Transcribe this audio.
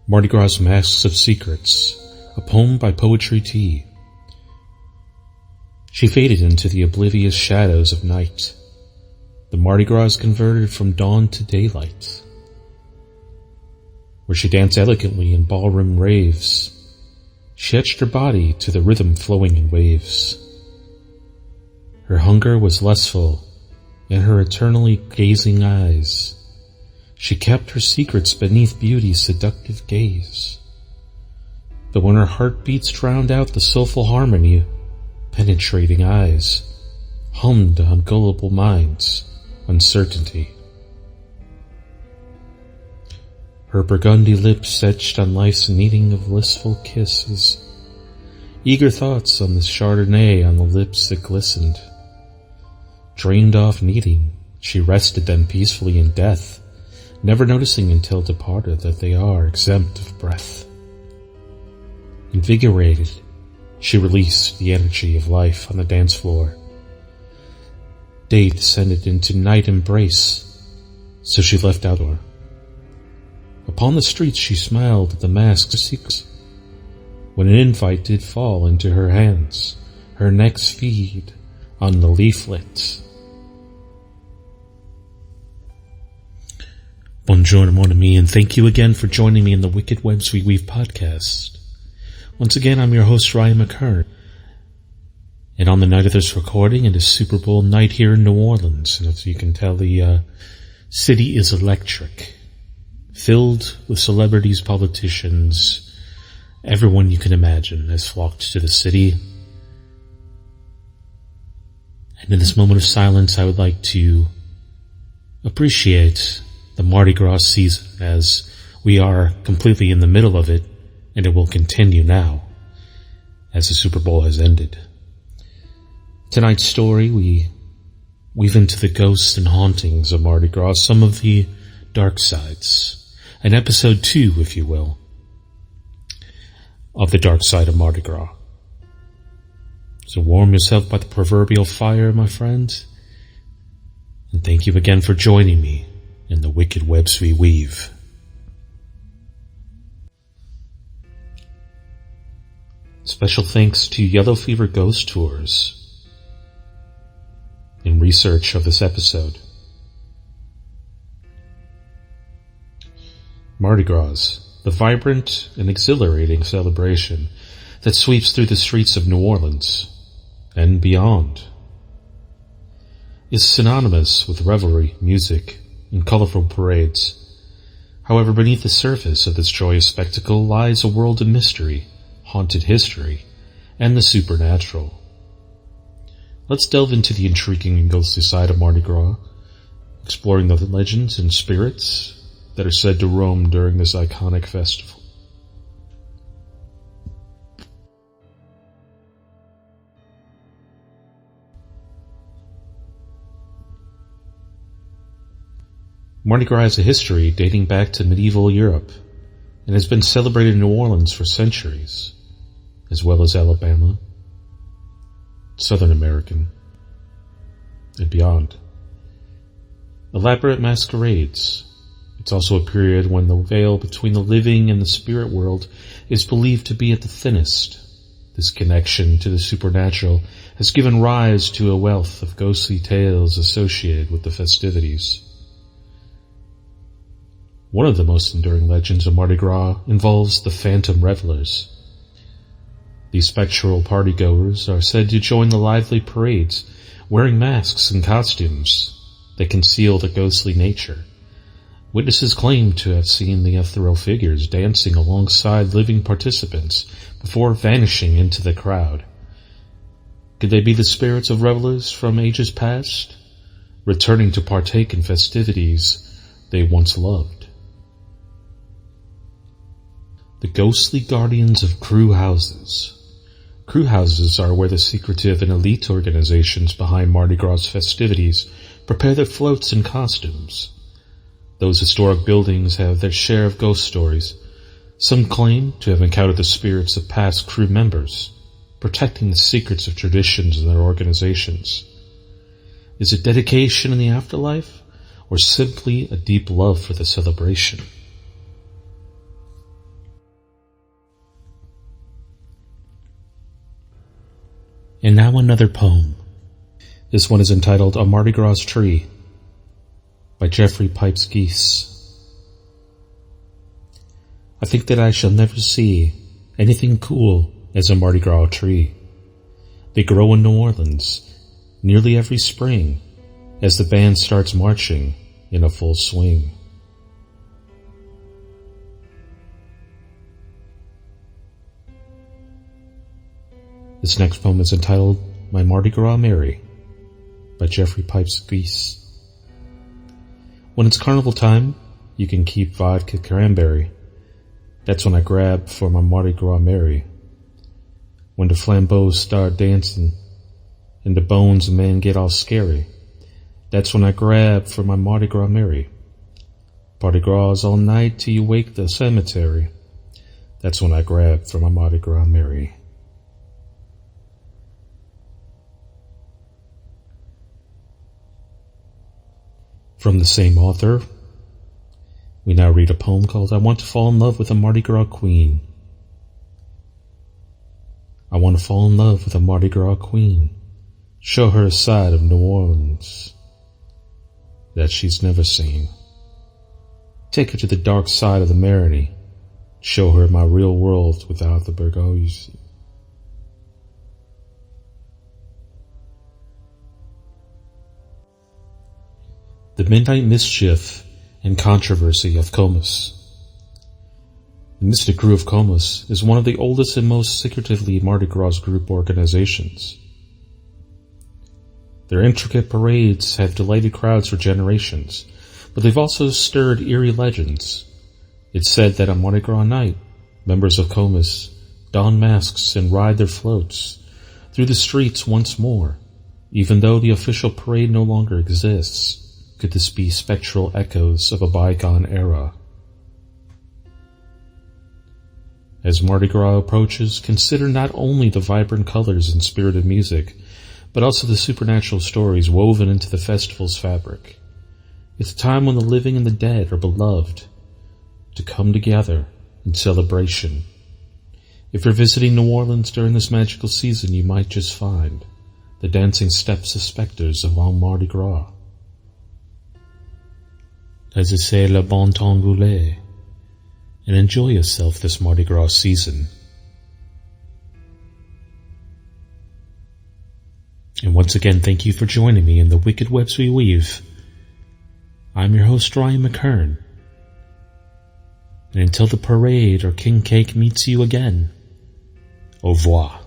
Mardi Gras Masks of Secrets, a poem by Poetry Tea. She faded into the oblivious shadows of night. The Mardi Gras converted from dawn to daylight, where she danced elegantly in ballroom raves. She etched her body to the rhythm flowing in waves. Her hunger was lustful in her eternally gazing eyes. She kept her secrets beneath beauty's seductive gaze. But when her heartbeats drowned out the soulful harmony, penetrating eyes hummed on gullible minds' uncertainty. Her burgundy lips etched on life's kneading of blissful kisses, eager thoughts on the Chardonnay on the lips that glistened. Drained off kneading, she rested then peacefully in death, never noticing until departed that they are exempt of breath. Invigorated, she released the energy of life on the dance floor. Day descended into night embrace, so she left outdoor. Upon the streets she smiled at the masks of secrets. When an invite did fall into her hands, her next feed on the leaflet. Buongiorno, mon ami, and thank you again for joining me in the Wicked Webs We Weave podcast. Once again, I'm your host, Ryan Mckern. And on the night of this recording, it is Super Bowl night here in New Orleans. And as you can tell, the city is electric, filled with celebrities, politicians. Everyone you can imagine has flocked to the city. And in this moment of silence, I would like to appreciate the Mardi Gras season, as we are completely in the middle of it, and it will continue now, as the Super Bowl has ended. Tonight's story, we weave into the ghosts and hauntings of Mardi Gras, some of the dark sides, an episode 2, if you will, of the dark side of Mardi Gras. So warm yourself by the proverbial fire, my friend, and thank you again for joining me in the Wicked Webs We Weave. Special thanks to Yellow Fever Ghost Tours in research of this episode. Mardi Gras, the vibrant and exhilarating celebration that sweeps through the streets of New Orleans and beyond, is synonymous with revelry, music, and colorful parades. However, beneath the surface of this joyous spectacle lies a world of mystery, haunted history, and the supernatural. Let's delve into the intriguing and ghostly side of Mardi Gras, exploring the legends and spirits that are said to roam during this iconic festival. Mardi Gras has a history dating back to medieval Europe and has been celebrated in New Orleans for centuries, as well as Alabama, Southern American, and beyond. Elaborate masquerades. It's also a period when the veil between the living and the spirit world is believed to be at the thinnest. This connection to the supernatural has given rise to a wealth of ghostly tales associated with the festivities. One of the most enduring legends of Mardi Gras involves the Phantom Revelers. These spectral partygoers are said to join the lively parades, wearing masks and costumes that conceal their ghostly nature. Witnesses claim to have seen the ethereal figures dancing alongside living participants before vanishing into the crowd. Could they be the spirits of revelers from ages past, returning to partake in festivities they once loved? The ghostly guardians of crew houses. Crew houses are where the secretive and elite organizations behind Mardi Gras festivities prepare their floats and costumes. Those historic buildings have their share of ghost stories. Some claim to have encountered the spirits of past crew members, protecting the secrets of traditions in their organizations. Is it dedication in the afterlife, or simply a deep love for the celebration? And now another poem. This one is entitled A Mardi Gras Tree by Jeffrey Pipes Geese. I think that I shall never see anything cool as a Mardi Gras tree. They grow in New Orleans nearly every spring as the band starts marching in a full swing. This next poem is entitled My Mardi Gras Mary by Jeffrey Pipes Geese. When it's carnival time, you can keep vodka cranberry. That's when I grab for my Mardi Gras Mary. When the flambeaux start dancing and the bones of men get all scary, that's when I grab for my Mardi Gras Mary. Mardi Gras all night till you wake the cemetery. That's when I grab for my Mardi Gras Mary. From the same author, we now read a poem called I Want to Fall in Love with a Mardi Gras Queen. I want to fall in love with a Mardi Gras queen, show her a side of New Orleans that she's never seen. Take her to the dark side of the Marigny, show her my real world without the burgos. The Midnight Mischief and Controversy of Comus. The Mystic Crew of Comus is one of the oldest and most secretively Mardi Gras group organizations. Their intricate parades have delighted crowds for generations, but they've also stirred eerie legends. It's said that on Mardi Gras night, members of Comus don masks and ride their floats through the streets once more, even though the official parade no longer exists. Could this be spectral echoes of a bygone era? As Mardi Gras approaches, consider not only the vibrant colors and spirited music, but also the supernatural stories woven into the festival's fabric. It's a time when the living and the dead are beloved to come together in celebration. If you're visiting New Orleans during this magical season, you might just find the dancing steps of specters of all Mardi Gras. Laissez le bon temps rouler, and enjoy yourself this Mardi Gras season. And once again, thank you for joining me in the wicked webs we weave. I'm your host, Ryan Mckern. And until the parade or King Cake meets you again, au revoir.